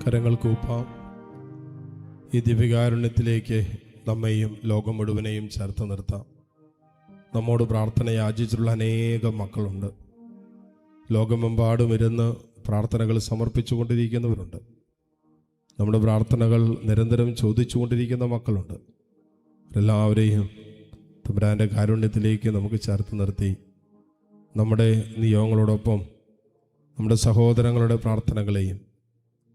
കരങ്ങൾ കൂപ്പാം. ഈ ദിവ്യകാരുണ്യത്തിലേക്ക് നമ്മെയും ലോകം മുഴുവനെയും ചേർത്ത് നിർത്താം. നമ്മോട് പ്രാർത്ഥന യാചിച്ചിട്ടുള്ള അനേകം മക്കളുണ്ട്. ലോകമെമ്പാടും ഇരുന്ന് പ്രാർത്ഥനകൾ സമർപ്പിച്ചു കൊണ്ടിരിക്കുന്നവരുണ്ട്. നമ്മുടെ പ്രാർത്ഥനകൾ നിരന്തരം ചോദിച്ചു കൊണ്ടിരിക്കുന്ന മക്കളുണ്ട്. എല്ലാവരെയും തമ്പുരാൻ്റെ കാരുണ്യത്തിലേക്ക് നമുക്ക് ചേർത്ത് നിർത്തി നമ്മുടെ നിയോഗങ്ങളോടൊപ്പം നമ്മുടെ സഹോദരങ്ങളുടെ പ്രാർത്ഥനകളെയും,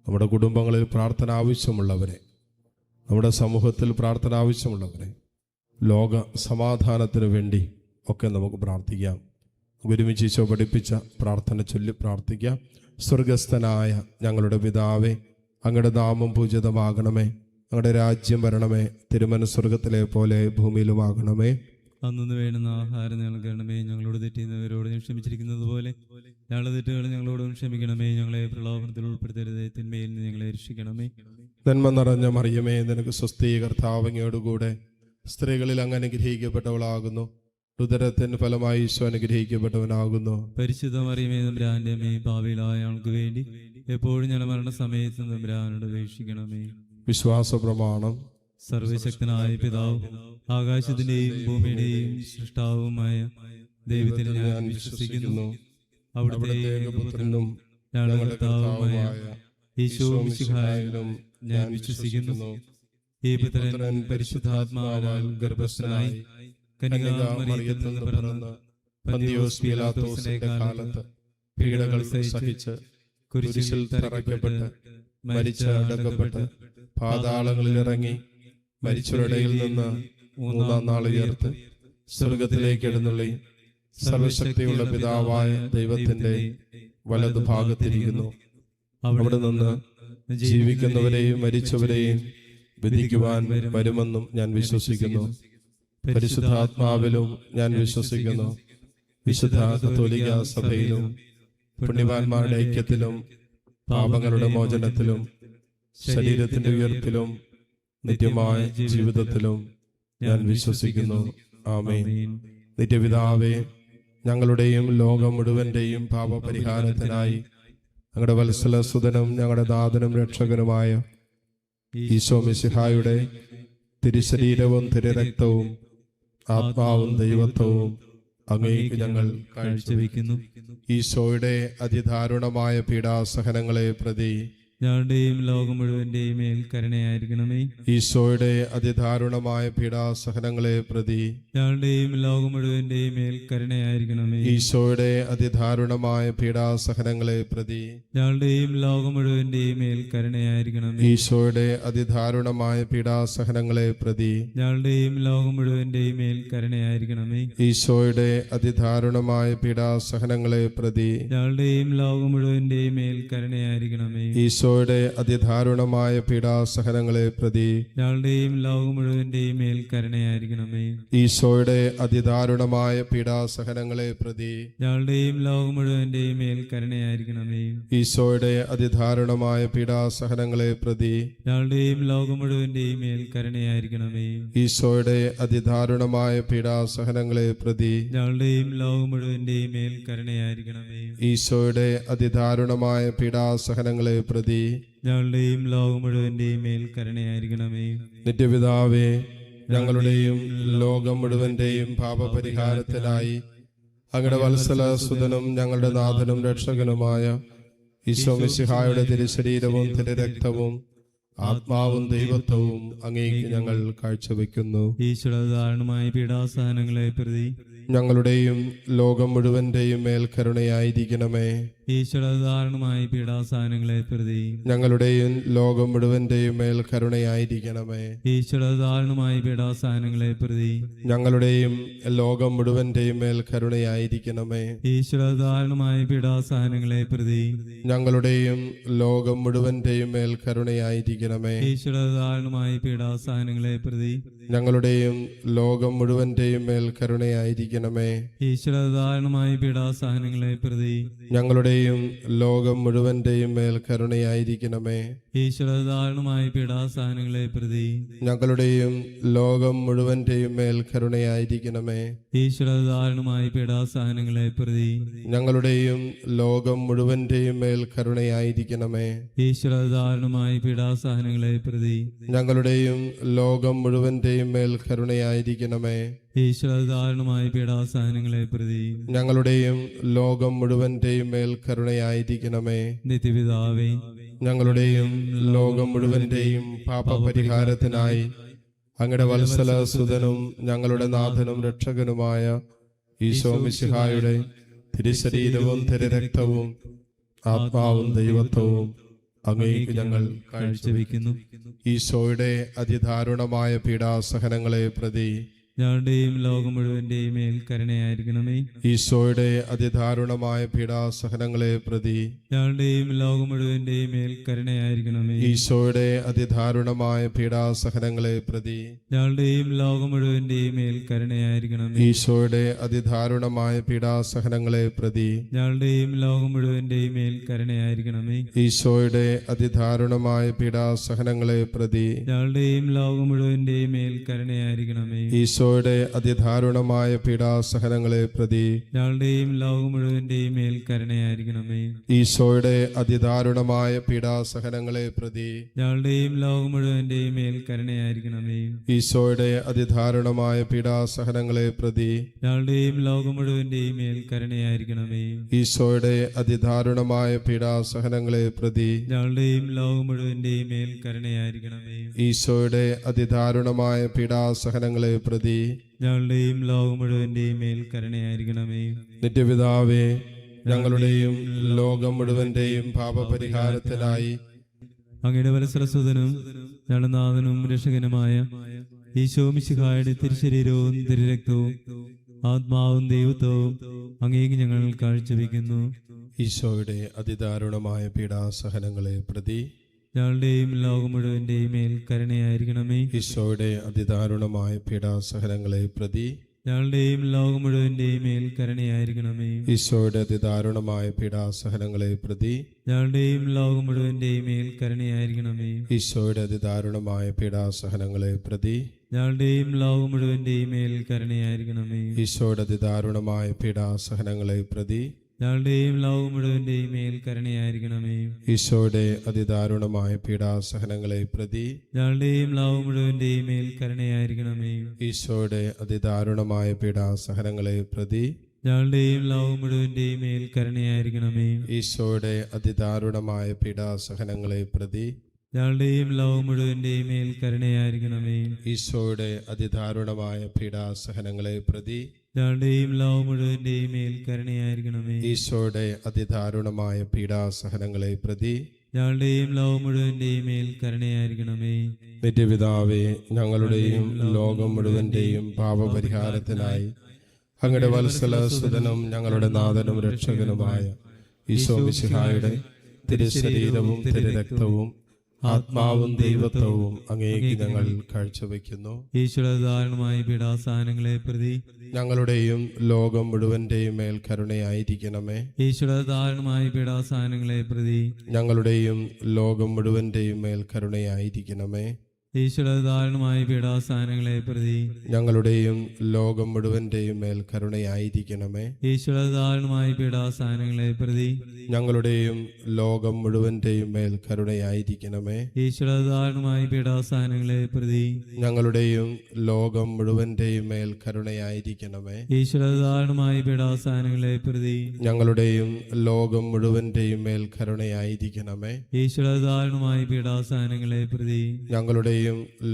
നമ്മുടെ കുടുംബങ്ങളിൽ പ്രാർത്ഥന ആവശ്യമുള്ളവരെ, നമ്മുടെ സമൂഹത്തിൽ പ്രാർത്ഥന ആവശ്യമുള്ളവരെ, ലോക സമാധാനത്തിന് വേണ്ടി ഒക്കെ നമുക്ക് പ്രാർത്ഥിക്കാം. ഒരുമിച്ച് ഈശോ പഠിപ്പിച്ച പ്രാർത്ഥന ചൊല്ലി പ്രാർത്ഥിക്കാം. സ്വർഗസ്ഥനായ ഞങ്ങളുടെ പിതാവേ, അങ്ങയുടെ നാമം പൂജിതമാകണമേ, അങ്ങയുടെ രാജ്യം വരണമേ, തിരുമനസ്സ് സ്വർഗത്തിലെ പോലെ ഭൂമിയിലുമാകണമേ. അന്നു വേണ്ടുന്ന ആഹാരം ഞങ്ങൾക്ക് തരണമേ, ഞങ്ങളോട് തെറ്റുന്നവരോട് ക്ഷമിച്ചിരിക്കുന്നത് പോലെ ഞങ്ങളുടെ തെറ്റുകൾ ഞങ്ങളോടും ക്ഷമിക്കണമേ. ഞങ്ങളെ പ്രലോഭനത്തിൽ ഉൾപ്പെടുത്തരുത്, തിന്മയിൽ നിന്ന് ഞങ്ങളെ രക്ഷിക്കണമേ. നന്മ നിറഞ്ഞ മറിയമേ, നിനക്ക് സ്വസ്തി, കർത്താവ് അങ്ങയോടുകൂടെ സ്ത്രീകളിൽ അങ്ങ് അനുഗ്രഹിക്കപ്പെട്ടവളാകുന്നു. ഉദരത്തിൻ ഫലമായി ഈശോ അനുഗ്രഹിക്കപ്പെട്ടവനാകുന്നു. പരിശുദ്ധ മറിയമേ, തമ്പുരാന്റെ അമ്മേ, പാപികളായ ഞങ്ങൾക്ക് വേണ്ടി എപ്പോഴും ഞങ്ങളുടെ മരണസമയത്ത് തമ്പുരാനോട് അപേക്ഷിക്കണമേ. വിശ്വാസ പ്രമാണം. സർവശക്തനായ പിതാവും ആകാശത്തിന്റെയും ഭൂമിയുടെയും സൃഷ്ടാവുമായ ദൈവത്തിൽ ഞാൻ വിശ്വസിക്കുന്നു. അവിടുത്തെ ഏകപുത്രനും ഞങ്ങളുടെ കർത്താവുമായ ഈശോ മിശിഹായിലും ഞാൻ വിശ്വസിക്കുന്നു. ഈ പുത്രൻ പരിശുദ്ധാത്മാവാൽ ഗർഭസ്ഥനായി കന്യകാമറിയത്തിൽ നിന്ന് പിറന്ന് പന്തിയോസ് പീലാത്തോസിന്റെ കാലത്ത് പീഡകൾ സഹിച്ച് കുരിശിൽ തറയ്ക്കപ്പെട്ട് മരിച്ച് അടക്കപ്പെട്ട് പാതാളങ്ങളിൽ ഇറങ്ങി മരിച്ചവരുടെ നിന്ന് മൂന്നാം നാൾ ഉയർത്ത് സ്വർഗത്തിലേക്ക് എഴുന്നള്ളി സർവശക്തിയുള്ള പിതാവായ ദൈവത്തിന്റെ വലതുഭാഗത്തിരിക്കുന്നു. അവിടെ നിന്ന് ജീവിക്കുന്നവരെയും മരിച്ചവരെയും വിധിക്കുവാൻ വരുമെന്നും ഞാൻ വിശ്വസിക്കുന്നു. പരിശുദ്ധാത്മാവിലും ഞാൻ വിശ്വസിക്കുന്നു. വിശുദ്ധ കത്തോലിക്ക സഭയിലും പുണ്യവാന്മാരുടെ ഐക്യത്തിലും പാപങ്ങളുടെ മോചനത്തിലും ശരീരത്തിന്റെ ഉയർപ്പിലും നിത്യമായ ജീവിതത്തിലും ഞാൻ വിശ്വസിക്കുന്നു. ആമേൻ. നിത്യപിതാവേ, ഞങ്ങളുടെയും ലോകം മുഴുവന്റെയും പാപപരിഹാരത്തിനായി ഞങ്ങളുടെ വത്സലസുതനും ഞങ്ങളുടെ നാഥനും രക്ഷകനുമായ ഈശോ മിശിഹായുടെ തിരുശരീരവും തിരുരക്തവും ആത്മാവും ദൈവത്വവും അങ്ങേക്ക് ഞങ്ങൾ കാഴ്ചവെക്കുന്നു. ഈശോയുടെ അതിദാരുണമായ പീഡാസഹനങ്ങളെ പ്രതി ഞങ്ങളുടെയും ലോകം മുഴുവന്റെയും മേൽ കരുണയായിരിക്കണമേ. ഈശോയുടെ അതിദാരുണമായ പീഡാസഹനങ്ങളെ പ്രതി ഞങ്ങളുടെയും ലോകം മുഴുവന്റെയും മേൽ കരുണയായിരിക്കണമേ. ഈശോയുടെ അതിദാരുണമായ പീഡാസഹനങ്ങളെ പ്രതി ഞങ്ങളുടെയും ലോകം മുഴുവന്റെയും മേൽ കരുണയായിരിക്കണമേ. ഈശോയുടെ അതിദാരുണമായ പീഡാസഹനങ്ങളെ പ്രതി ഞങ്ങളുടെയും ലോകം മുഴുവന്റെയും മേൽ കരുണയായിരിക്കണമേ. ഈശോയുടെ അതിദാരുണമായ പീഡാസഹനങ്ങളെ പ്രതി ഞങ്ങളുടെയും ലോകം മുഴുവന്റെയും മേൽ കരുണയായിരിക്കണമേ. ഈശോയുടെ അതിദാരുണമായ പീഡാസഹനങ്ങളെ പ്രതി ഞങ്ങളുടെയും ലോകം മുഴുവന്റെയും മേൽ കരുണയായിരിക്കണമേ. ഈശോയുടെ അതിദാരുണമായ പീഡാസഹനങ്ങളെ പ്രതി ഞങ്ങളുടെയും ലോകം മുഴുവന്റെയും മേൽ കരുണയായിരിക്കണമേ. ഈശോയുടെ അതിദാരുണമായ പീഡാസഹനങ്ങളെ പ്രതി ഞങ്ങളുടെയും ലോകം മുഴുവന്റെയും മേൽ കരുണയായിരിക്കണമേ. ഈശോയുടെ അതിദാരുണമായ പീഡാസഹനങ്ങളെ പ്രതി ഞങ്ങളുടെയും ലോകം മുഴുവന്റെയും മേൽ കരുണയായിരിക്കണമേ. ഈശോയുടെ അതിദാരുണമായ പീഡാസഹനങ്ങളെ പ്രതി ഞങ്ങളുടെയും ലോകം മുഴുവന്റെയും മേൽ കരുണയായിരിക്കണമേ. നിത്യപിതാവേ, ഞങ്ങളുടെയും ലോകം മുഴുവന്റെയും പാപപരിഹാരത്തിനായി അങ്ങയുടെ വത്സലസുതനും ഞങ്ങളുടെ നാഥനും രക്ഷകനുമായ ഈശോ മിശിഹായുടെ തിരുശരീരവും തിരുരക്തവും ആത്മാവും ദൈവത്വവും അങ്ങേക്ക് ഞങ്ങൾ കാഴ്ചവെക്കുന്നു. ഈശോയുടെ ദാരുണമായ പീഡാസഹനങ്ങളെ പ്രതി ഞങ്ങളുടെയും ലോകം മുഴുവന്റെയും മേൽ കരുണയായിരിക്കണമേ. ഈശോയുടെ ദാരുണമായ പീഡാസഹനങ്ങളെ പ്രതി ഞങ്ങളുടെയും ലോകം മുഴുവന്റെയും മേൽ കരുണയായിരിക്കണമേ. ഈശോയുടെ ദാരുണമായ പീഡാസഹനങ്ങളെ പ്രതി ഞങ്ങളുടെയും ലോകം മുഴുവന്റെയും മേൽ കരുണയായിരിക്കണമേ. ഈശോയുടെ ദാരുണമായ പീഡാസഹനങ്ങളെ പ്രതി ഞങ്ങളുടെയും ലോകം മുഴുവന്റെയും മേൽ കരുണയായിരിക്കണമേ. ഈശോയുടെ ദാരുണമായ പീഡാസഹനങ്ങളെ പ്രതി ഞങ്ങളുടെയും ലോകം മുഴുവന്റെയും മേൽ കരുണയായിരിക്കണമേ. ഈശോയുടെ ദാരുണമായ പീഡാസഹനങ്ങളെ പ്രതി ഞങ്ങളുടെയും ഞങ്ങളുടെയും ലോകം മുഴുവന്റെയും മേൽ കരുണയായിരിക്കണമേ. ഈശ്വരധാരണമായ പീഡാസഹനങ്ങളെ പ്രതി ഞങ്ങളുടെയും ലോകം മുഴുവന്റെയും മേൽ കരുണയായിരിക്കണമേ. ഈശ്വരധാരണമായ പീഡാസഹനങ്ങളെ പ്രതി ഞങ്ങളുടെയും ലോകം മുഴുവന്റെയും മേൽ കരുണയായിരിക്കണമേ. ഈശ്വരധാരണമായ പീഡാസഹനങ്ങളെ പ്രതി ഞങ്ങളുടെയും ലോകം മുഴുവന്റെയും മേൽ കരുണയായിരിക്കണമേ. ഈശ്വരധാരണമായ പീഡാസഹനങ്ങളെ പ്രതി ഞങ്ങളുടെയും ലോകം മുഴുവന്റെയും മേൽ കരുണയായിരിക്കണമേ. നിത്യപിതാവേ, ഞങ്ങളുടെയും ലോകം മുഴുവന്റെയും പാപപരിഹാരത്തിനായി അങ്ങയുടെ വത്സല സുതനും ഞങ്ങളുടെ നാഥനും രക്ഷകനുമായ ഈശോ മിശിഹായുടെ തിരുശരീരവും തിരുരക്തവും ആത്മാവും ദൈവത്വവും അങ്ങേക്ക് ഞങ്ങൾ കാഴ്ചവെക്കുന്നു. ഈശോയുടെ അതിദാരുണമായ പീഡാസഹനങ്ങളെ പ്രതി ഞങ്ങളുടെയും ലോകം മുഴുവന്റെയും മേൽ കരുണയായിരിക്കണമേ. ഈശോയുടെ അതിദാരുണമായ പീഡാസഹനങ്ങളെ പ്രതി ഞങ്ങളുടെയും ലോകം മുഴുവന്റെയും മേൽ കരുണയായിരിക്കണമേ. ഈശോയുടെ അതിദാരുണമായ പീഡാസഹനങ്ങളെ പ്രതി ഞങ്ങളുടെയും ലോകം മുഴുവന്റെയും മേൽ കരുണയായിരിക്കണമേ. ഈശോയുടെ അതിദാരുണമായ പീഡാസഹനങ്ങളെ പ്രതി ഞങ്ങളുടെയും ലോകം മുഴുവന്റെയും മേൽ കരുണയായിരിക്കണമേ. ഈശോയുടെ അതിദാരുണമായ പീഡാസഹനങ്ങളെ പ്രതി ഞങ്ങളുടെയും ലോകം മുഴുവന്റെയും മേൽ കരുണയായിരിക്കണമേ. ഈശോയുടെ അതിദാരുണമായ പീഡാസഹനങ്ങളെ പ്രതി ഞങ്ങളുടെയും ലോകം മുഴുവന്റെയും മേൽ കരുണയായിരിക്കണമേ. ഈശോയുടെ അതിദാരുണമായ പീഡാസഹനങ്ങളെ പ്രതി ഞങ്ങളുടെയും ലോകം മുഴുവന്റെയും മേൽ കരുണയായിരിക്കണമേ. ഈശോയുടെ അതിദാരുണമായ പീഡാസഹനങ്ങളെ പ്രതി ഞങ്ങളുടെയും ലോകം മുഴുവന്റെയും മേൽ കരുണയായിരിക്കണമേ. ഈശോയുടെ അതിദാരുണമായ പീഡാസഹനങ്ങളെ പ്രതി ഞങ്ങളുടെയും ലോകം മുഴുവന്റെയും മേൽ കരുണയായിരിക്കണമേ. ഈശോയുടെ അതിദാരുണമായ പീഡാസഹനങ്ങളെ പ്രതി ഞങ്ങളുടെയും ലോകം മുഴുവന്റെയും മേൽ കരുണയായിരിക്കണമേ. നിത്യപിതാവേ, ഞങ്ങളുടെയും ലോകം മുഴുവന്റെയും പാപപരിഹാരത്തിനായി അങ്ങയുടെ വത്സലസുതനും ഞങ്ങളുടെ നാഥനും രക്ഷകനുമായ ഈശോ മിശിഹായുടെ തിരുശരീരവും തിരുരക്തവും ആത്മാവും ദൈവത്വവും അങ്ങേക്ക് ഞങ്ങൾ കാഴ്ചവെക്കുന്നു. ഈശോയുടെ അതിദാരുണമായ പീഡാസഹനങ്ങളെ പ്രതി ഞങ്ങളുടെയും ലോകം മുഴുവന്റെയും മേൽ കരുണയായിരിക്കണമേ. ഈശോയുടെ അതിദാരുണമായ പീഡാസഹനങ്ങളെ പ്രതി ഞങ്ങളുടെയും ലോകം മുഴുവന്റെയും മേൽ കരുണയായിരിക്കണമേ. ഈശോയുടെ അതിദാരുണമായ പീഡാസഹനങ്ങളെ പ്രതി ഞങ്ങളുടെയും ലോകം മുഴുവന്റെയും മേൽ കരുണയായിരിക്കണമേ. ഈശോയുടെ അതിദാരുണമായ പീഡാസഹനങ്ങളെ പ്രതി ഞങ്ങളുടെയും ലോകം മുഴുവന്റെയും മേൽ കരുണയായിരിക്കണമേ. ഈശോയുടെ അതിദാരുണമായ പീഡാസഹനങ്ങളെ പ്രതി ഞങ്ങളുടെയും ലോകം മുഴുവന്റെയും മേൽ കരുണയായിരിക്കണമേ. ഈശോയുടെ അതിദാരുണമായ പീഡാസഹനങ്ങളെ പ്രതി ഞങ്ങളുടെയും ലോകം മുഴുവന്റെയും മേൽ കരുണയായിരിക്കണമേ. ഈശോയുടെ അതിദാരുണമായ പീഡാസഹനങ്ങളെ പ്രതി ഞങ്ങളുടെയും ലോകം മുഴുവന്റെയും മേൽ കരുണയായിരിക്കണമേ. ഈശോയുടെ അതിദാരുണമായ പീഡാസഹനങ്ങളെ പ്രതി ഞങ്ങളുടെയും ലോകം മുഴുവന്റെയും മേൽ കരുണയായിരിക്കണമേ. ഈശോയുടെ അതിദാരുണമായ പീഡാസഹനങ്ങളെ പ്രതി ഞങ്ങളുടെയും ലോകം മുഴുവന്റെയും മേൽ കരുണയായിരിക്കണമേ. ഈശോയുടെ അതിദാരുണമായ പീഡാസഹനങ്ങളെ പ്രതി ഞങ്ങളുടെയും ലോകം മുഴുവന്റെയും മേൽ കരുണയായിരിക്കണമേ. നിത്യപിതാവേ, ഞങ്ങളുടെയും ലോകം മുഴുവന്റെയും പാപപരിഹാരത്തിനായി അങ്ങയുടെ വത്സല സുതനും ഞങ്ങളുടെ നാഥനും രക്ഷകനുമായ ഈശോ മിശിഹായുടെ തിരുശരീരവും തിരുരക്തവും ആത്മാവും ദൈവത്വവും അങ്ങേക്ക് ഞങ്ങൾ കാഴ്ചവെക്കുന്നു. ഈശ്വരധാരണമായ പീഡാസഹനങ്ങളെ പ്രതി ഞങ്ങളുടെയും ലോകം മുഴുവന്റെയും മേൽ കരുണയായിരിക്കണമേ. ഈശ്വരധാരണമായ പീഡാസഹനങ്ങളെ പ്രതി ഞങ്ങളുടെയും ലോകം മുഴുവന്റെയും മേൽ കരുണയായിരിക്കണമേ. ഈശ്വരധാരണമായ പീഡാസഹനങ്ങളെ പ്രതി ഞങ്ങളുടെയും ലോകം മുഴുവന്റെയും മേൽ കരുണയായിരിക്കണമേ. ഈശ്വരധാരണമായ പീഡാസഹനങ്ങളെ പ്രതി ഞങ്ങളുടെയും ലോകം മുഴുവന്റെയും മേൽ കരുണയായിരിക്കണമേ. ഈശ്വരധാരണമായ പീഡാസഹനങ്ങളെ പ്രതി ഞങ്ങളുടെയും ലോകം മുഴുവന്റെയും മേൽ കരുണയായിരിക്കണമേ. ഈശ്വരധാരണമായ പീഡാസഹനങ്ങളെ പ്രതി ഞങ്ങളുടെയും ലോകം മുഴുവന്റെയും മേൽ കരുണയായിരിക്കണമേ. ഈശ്വരധാരണമായ പീഡാസഹനങ്ങളെ പ്രതി ഞങ്ങളുടെയും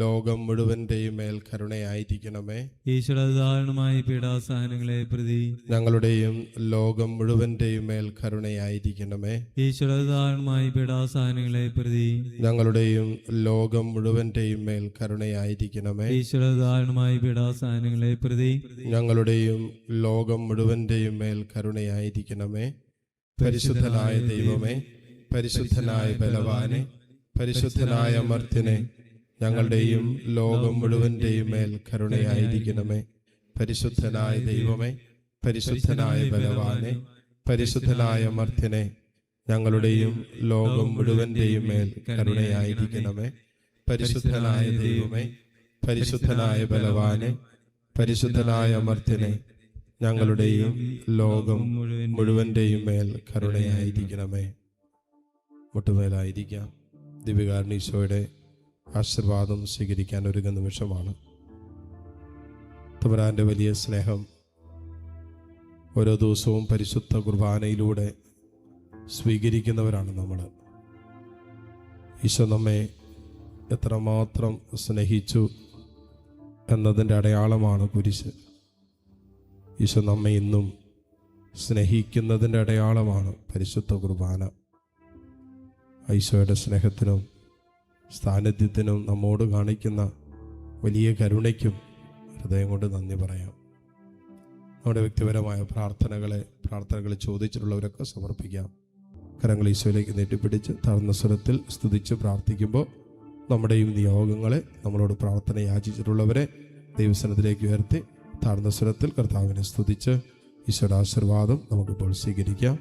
ലോകം മുഴുവന്റെയും മേൽ കരുണയായിരിക്കണമേ. ഈശ്വരധാരണമായ പീഡാസഹനങ്ങളെ പ്രതി ഞങ്ങളുടെയും ലോകം മുഴുവന്റെയും മേൽ കരുണയായിരിക്കണമേ. ഈശ്വരധാരണമായ പീഡാസഹനങ്ങളെ പ്രതി ഞങ്ങളുടെയും ലോകം മുഴുവന്റെയും മേൽ കരുണയായിരിക്കണമേ. ഈശ്വരധാരണമായ പീഡാസഹനങ്ങളെ പ്രതി ഞങ്ങളുടെയും ലോകം മുഴുവന്റെയും മേൽ കരുണയായിരിക്കണമേ. പരിശുദ്ധനായ ദൈവമേ, പരിശുദ്ധനായ ബലവാനെ, പരിശുദ്ധനായ അമർത്യനെ, ഞങ്ങളുടെയും ലോകം മുഴുവന്റെയും മേൽ കരുണയായിരിക്കണമേ. പരിശുദ്ധനായ ദൈവമേ, പരിശുദ്ധനായ ബലവാനെ, പരിശുദ്ധനായ മർത്യനെ ഞങ്ങളുടെയും ലോകം മുഴുവന്റെയും മേൽ കരുണയായിരിക്കണമേ. പരിശുദ്ധനായ ദൈവമേ, പരിശുദ്ധനായ ബലവാനെ, പരിശുദ്ധനായ മർത്യനെ ഞങ്ങളുടെയും ലോകം മുഴുവന്റെയും മേൽ കരുണയായിരിക്കണമേ. മുട്ടുമേലായിരിക്കാം. ദിവ്യകാരുണ്യ ആശീർവാദം സ്വീകരിക്കാൻ ഒരുങ്ങുന്ന നിമിഷമാണ്. തമ്പുരാന്റെ വലിയ സ്നേഹം ഓരോ ദിവസവും പരിശുദ്ധ കുർബാനയിലൂടെ സ്വീകരിക്കുന്നവരാണ് നമ്മൾ. ഈശോ നമ്മെ എത്രമാത്രം സ്നേഹിച്ചു എന്നതിൻ്റെ അടയാളമാണ് കുരിശ്. ഈശോ നമ്മെ ഇന്നും സ്നേഹിക്കുന്നതിൻ്റെ അടയാളമാണ് പരിശുദ്ധ കുർബാന. ഈശോയുടെ സ്നേഹത്തിനും സാന്നിധ്യത്തിനും നമ്മോട് കാണിക്കുന്ന വലിയ കരുണയ്ക്കും ഹൃദയം കൊണ്ട് നന്ദി പറയാം. നമ്മുടെ വ്യക്തിപരമായ പ്രാർത്ഥനകൾ ചോദിച്ചിട്ടുള്ളവരൊക്കെ സമർപ്പിക്കാം. കരങ്ങൾ ഈശോയിലേക്ക് നീട്ടിപ്പിടിച്ച് താഴ്ന്ന സ്വരത്തിൽ സ്തുതിച്ച് പ്രാർത്ഥിക്കുമ്പോൾ നമ്മുടെയും നിയോഗങ്ങളെ, നമ്മളോട് പ്രാർത്ഥന യാചിച്ചിട്ടുള്ളവരെ ദൈവസനത്തിലേക്ക് ഉയർത്തി താഴ്ന്ന സ്വരത്തിൽ കർത്താവിനെ സ്തുതിച്ച് ഈശോയുടെ ആശീർവാദം നമുക്കിപ്പോൾ സ്വീകരിക്കാം.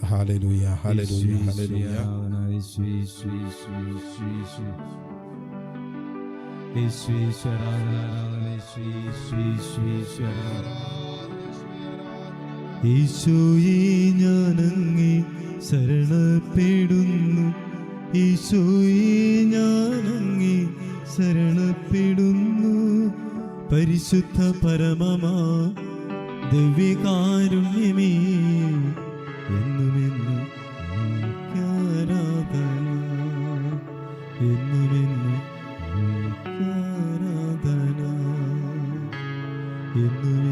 Hallelujah, hallelujah, hallelujah. ഈശോയെ ഞാനങ്ങേ ശരണപ്പെടുന്നു, ഈശോയെ ഞാനങ്ങേ ശരണപ്പെടുന്നു. പരിശുദ്ധ പരമമാ ദിവ്യകാരുണ്യമേ, എന്നുമെന്നും ആരാധന, എന്നുമെന്നും ആരാധന, എന്നുമെന്നും